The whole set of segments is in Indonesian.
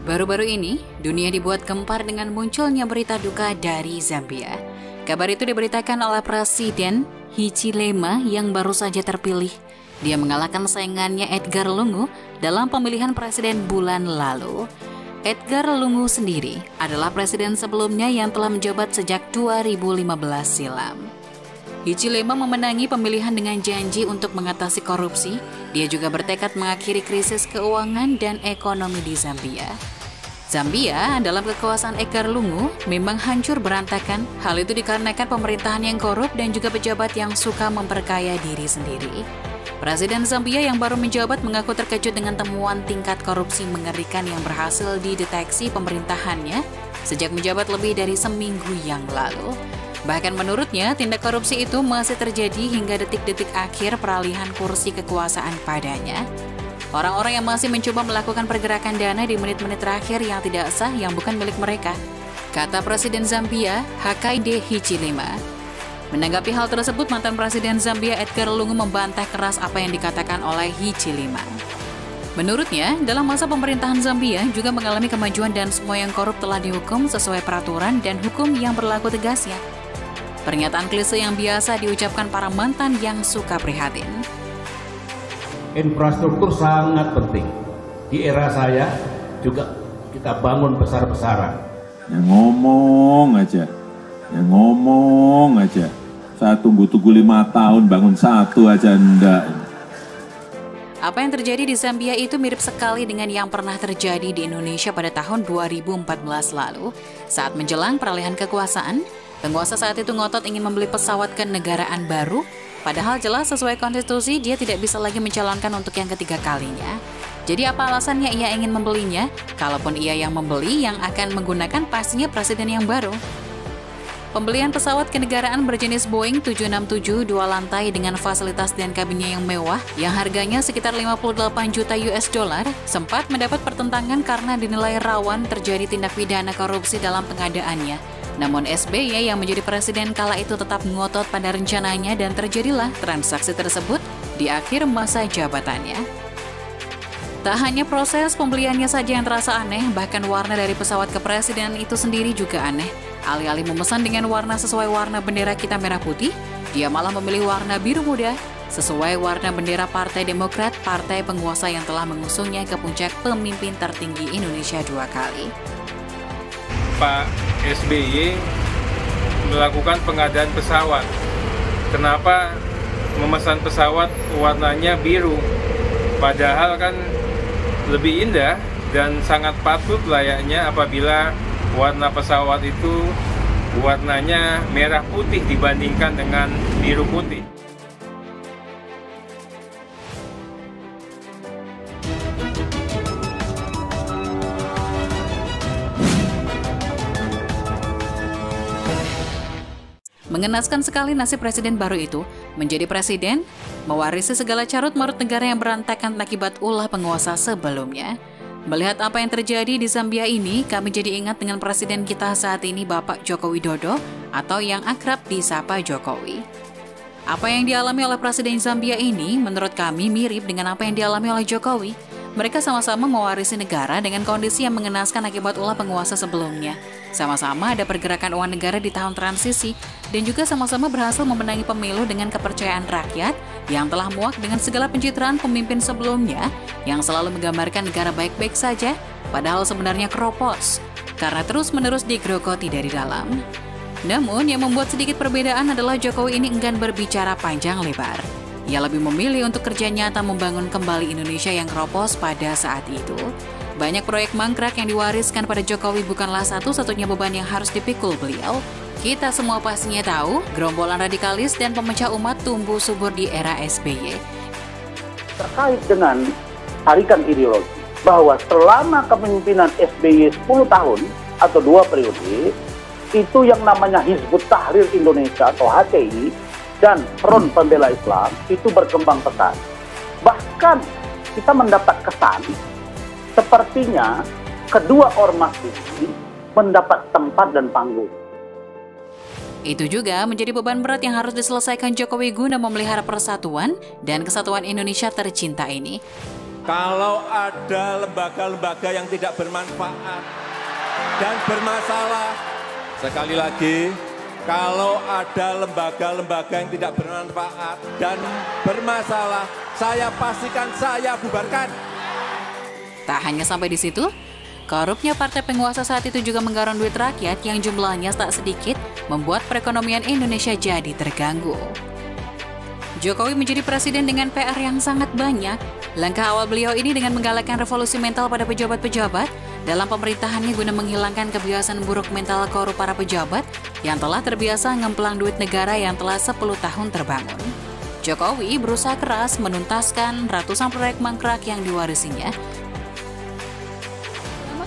Baru-baru ini, dunia dibuat gempar dengan munculnya berita duka dari Zambia. Kabar itu diberitakan oleh Presiden Hichilema yang baru saja terpilih. Dia mengalahkan saingannya Edgar Lungu dalam pemilihan presiden bulan lalu. Edgar Lungu sendiri adalah presiden sebelumnya yang telah menjabat sejak 2015 silam. Hichilema memenangi pemilihan dengan janji untuk mengatasi korupsi. Dia juga bertekad mengakhiri krisis keuangan dan ekonomi di Zambia. Zambia dalam kekuasaan Edgar Lungu memang hancur berantakan. Hal itu dikarenakan pemerintahan yang korup dan juga pejabat yang suka memperkaya diri sendiri. Presiden Zambia yang baru menjabat mengaku terkejut dengan temuan tingkat korupsi mengerikan yang berhasil dideteksi pemerintahannya sejak menjabat lebih dari seminggu yang lalu. Bahkan menurutnya, tindak korupsi itu masih terjadi hingga detik-detik akhir peralihan kursi kekuasaan padanya. Orang-orang yang masih mencoba melakukan pergerakan dana di menit-menit terakhir yang tidak sah yang bukan milik mereka, kata Presiden Zambia Hakainde Hichilema. Menanggapi hal tersebut, mantan Presiden Zambia Edgar Lungu membantah keras apa yang dikatakan oleh Hichilema. Menurutnya, dalam masa pemerintahan Zambia juga mengalami kemajuan dan semua yang korup telah dihukum sesuai peraturan dan hukum yang berlaku tegasnya. Pernyataan klise yang biasa diucapkan para mantan yang suka prihatin. Infrastruktur sangat penting. Di era saya juga kita bangun besar-besaran. Yang ngomong aja. Saya tunggu 5 tahun bangun satu aja enggak. Apa yang terjadi di Zambia itu mirip sekali dengan yang pernah terjadi di Indonesia pada tahun 2014 lalu. Saat menjelang peralihan kekuasaan, penguasa saat itu ngotot ingin membeli pesawat kenegaraan baru. Padahal jelas sesuai konstitusi dia tidak bisa lagi mencalonkan untuk yang ketiga kalinya. Jadi apa alasannya ia ingin membelinya? Kalaupun ia yang membeli, yang akan menggunakan pastinya presiden yang baru. Pembelian pesawat kenegaraan berjenis Boeing 767 2 lantai dengan fasilitas dan kabinnya yang mewah yang harganya sekitar 58 juta US dollar sempat mendapat pertentangan karena dinilai rawan terjadi tindak pidana korupsi dalam pengadaannya. Namun SBY yang menjadi presiden kala itu tetap ngotot pada rencananya dan terjadilah transaksi tersebut di akhir masa jabatannya. Tak hanya proses pembeliannya saja yang terasa aneh, bahkan warna dari pesawat kepresidenan itu sendiri juga aneh. Alih-alih memesan dengan warna sesuai warna bendera kita merah putih, dia malah memilih warna biru muda, sesuai warna bendera Partai Demokrat, partai penguasa yang telah mengusungnya ke puncak pemimpin tertinggi Indonesia 2 kali. Pak SBY melakukan pengadaan pesawat. Kenapa memesan pesawat warnanya biru? Padahal kan lebih indah dan sangat patut layaknya apabila warna pesawat itu warnanya merah putih dibandingkan dengan biru putih. Mengenaskan sekali nasib presiden baru itu, menjadi presiden, mewarisi segala carut-marut negara yang berantakan akibat ulah penguasa sebelumnya. Melihat apa yang terjadi di Zambia ini, kami jadi ingat dengan presiden kita saat ini Bapak Joko Widodo atau yang akrab disapa Jokowi. Apa yang dialami oleh presiden Zambia ini menurut kami mirip dengan apa yang dialami oleh Jokowi. Mereka sama-sama mewarisi negara dengan kondisi yang mengenaskan akibat ulah penguasa sebelumnya. Sama-sama ada pergerakan uang negara di tahun transisi dan juga sama-sama berhasil memenangi pemilu dengan kepercayaan rakyat yang telah muak dengan segala pencitraan pemimpin sebelumnya yang selalu menggambarkan negara baik-baik saja, padahal sebenarnya keropos karena terus-menerus digerogoti dari dalam. Namun yang membuat sedikit perbedaan adalah Jokowi ini enggan berbicara panjang lebar. Ia lebih memilih untuk kerja nyata membangun kembali Indonesia yang keropos pada saat itu. Banyak proyek mangkrak yang diwariskan pada Jokowi bukanlah satu-satunya beban yang harus dipikul beliau. Kita semua pastinya tahu, gerombolan radikalis dan pemecah umat tumbuh subur di era SBY. Terkait dengan tarikan ideologi, bahwa selama kepemimpinan SBY 10 tahun atau 2 periode, itu yang namanya Hizbut Tahrir Indonesia atau HTI, dan Front Pembela Islam itu berkembang pesat. Bahkan kita mendapat kesan sepertinya kedua ormas ini mendapat tempat dan panggung. Itu juga menjadi beban berat yang harus diselesaikan Jokowi guna memelihara persatuan dan kesatuan Indonesia tercinta ini. Kalau ada lembaga-lembaga yang tidak bermanfaat dan bermasalah, sekali lagi, kalau ada lembaga-lembaga yang tidak bermanfaat dan bermasalah, saya pastikan saya bubarkan. Tak hanya sampai di situ, korupnya partai penguasa saat itu juga menggarong duit rakyat yang jumlahnya tak sedikit, membuat perekonomian Indonesia jadi terganggu. Jokowi menjadi presiden dengan PR yang sangat banyak. Langkah awal beliau ini dengan menggalakkan revolusi mental pada pejabat-pejabat dalam pemerintahannya guna menghilangkan kebiasaan buruk mental korup para pejabat yang telah terbiasa ngemplang duit negara yang telah 10 tahun terbangun. Jokowi berusaha keras menuntaskan ratusan proyek mangkrak yang diwarisinya.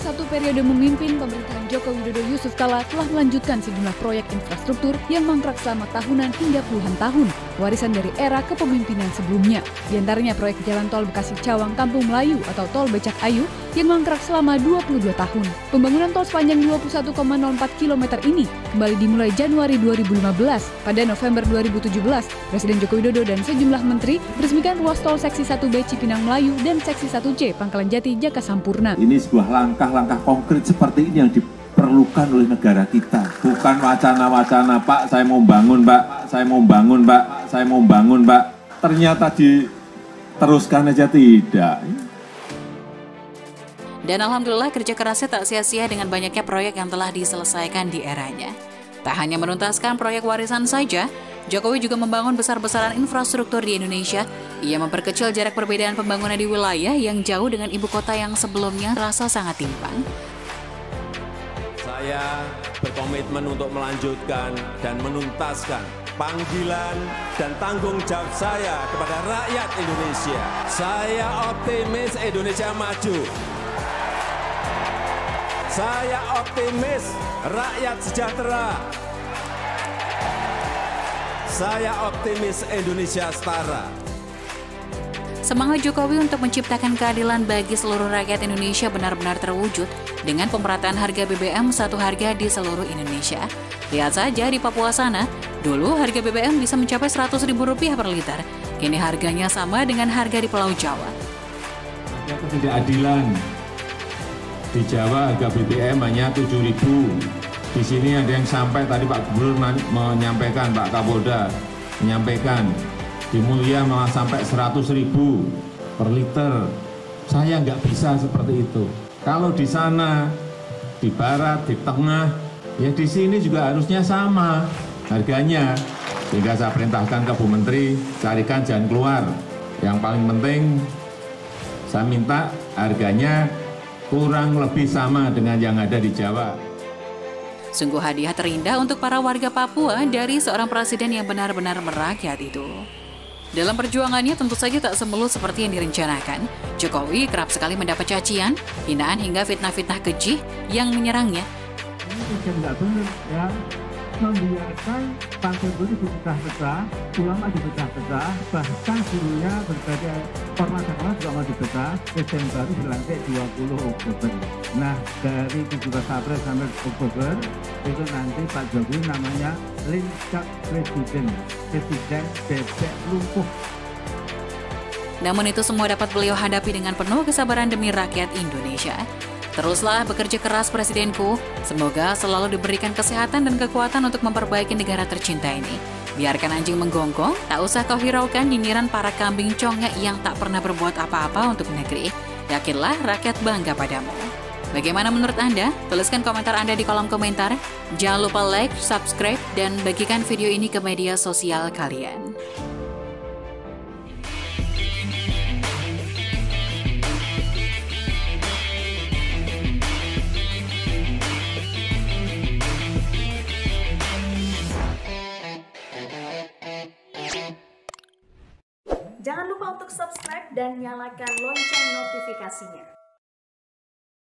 Satu periode memimpin pemerintahan Joko Widodo Yusuf Kala telah melanjutkan sejumlah proyek infrastruktur yang mangkrak selama tahunan hingga puluhan tahun, warisan dari era kepemimpinan sebelumnya. Di antaranya proyek jalan tol Bekasi Cawang Kampung Melayu atau tol Becak Ayu yang mangkrak selama 22 tahun. Pembangunan tol sepanjang 21,04 km ini kembali dimulai Januari 2015. Pada November 2017, Presiden Joko Widodo dan sejumlah menteri meresmikan ruas tol seksi 1B Cipinang Melayu dan seksi 1C Pangkalan Jati Jaka Sampurna. Ini sebuah langkah konkret seperti ini yang diperlukan oleh negara kita. Bukan wacana-wacana, Pak, saya mau bangun, Pak, saya mau bangun, Pak, saya mau bangun, Pak. Ternyata diteruskan aja tidak. Dan alhamdulillah kerja kerasnya tak sia-sia dengan banyaknya proyek yang telah diselesaikan di eranya. Tak hanya menuntaskan proyek warisan saja, Jokowi juga membangun besar-besaran infrastruktur di Indonesia. Ia memperkecil jarak perbedaan pembangunan di wilayah yang jauh dengan ibu kota yang sebelumnya terasa sangat timpang. Saya berkomitmen untuk melanjutkan dan menuntaskan panggilan dan tanggung jawab saya kepada rakyat Indonesia. Saya optimis Indonesia maju. Saya optimis rakyat sejahtera. Saya optimis Indonesia setara. Semangat Jokowi untuk menciptakan keadilan bagi seluruh rakyat Indonesia benar-benar terwujud dengan pemerataan harga BBM satu harga di seluruh Indonesia. Lihat saja di Papua sana, dulu harga BBM bisa mencapai Rp100.000 per liter. Kini harganya sama dengan harga di Pulau Jawa. Ada ketidakadilan. Di Jawa harga BBM hanya 7.000. Di sini ada yang sampai tadi Pak Gubernur menyampaikan, Pak Kapolda menyampaikan, di Mulia malah sampai 100.000 per liter. Saya nggak bisa seperti itu. Kalau di sana, di barat, di tengah, ya di sini juga harusnya sama harganya. Sehingga saya perintahkan ke Bu Menteri, carikan jalan keluar. Yang paling penting, saya minta harganya kurang lebih sama dengan yang ada di Jawa. Sungguh hadiah terindah untuk para warga Papua dari seorang presiden yang benar-benar merakyat itu. Dalam perjuangannya tentu saja tak semulus seperti yang direncanakan. Jokowi kerap sekali mendapat cacian, hinaan hingga fitnah-fitnah keji yang menyerangnya. Ini nggak benar ya, membiarkan partai politik dipecah-pecah, ulama dipecah-pecah, bahkan dulunya berbagai ormas-ormas juga mau dipecah. Presiden baru dilantik 20 Oktober. Nah, dari 17 April sampai Oktober, itu nanti Pak Jokowi namanya lincak presiden bebek lumpuh. Namun itu semua dapat beliau hadapi dengan penuh kesabaran demi rakyat Indonesia. Teruslah bekerja keras Presidenku, semoga selalu diberikan kesehatan dan kekuatan untuk memperbaiki negara tercinta ini. Biarkan anjing menggonggong, tak usah kau hiraukan nyinyiran para kambing congek yang tak pernah berbuat apa-apa untuk negeri. Yakinlah rakyat bangga padamu. Bagaimana menurut Anda? Tuliskan komentar Anda di kolom komentar. Jangan lupa like, subscribe, dan bagikan video ini ke media sosial kalian. Jangan lupa untuk subscribe dan nyalakan lonceng notifikasinya.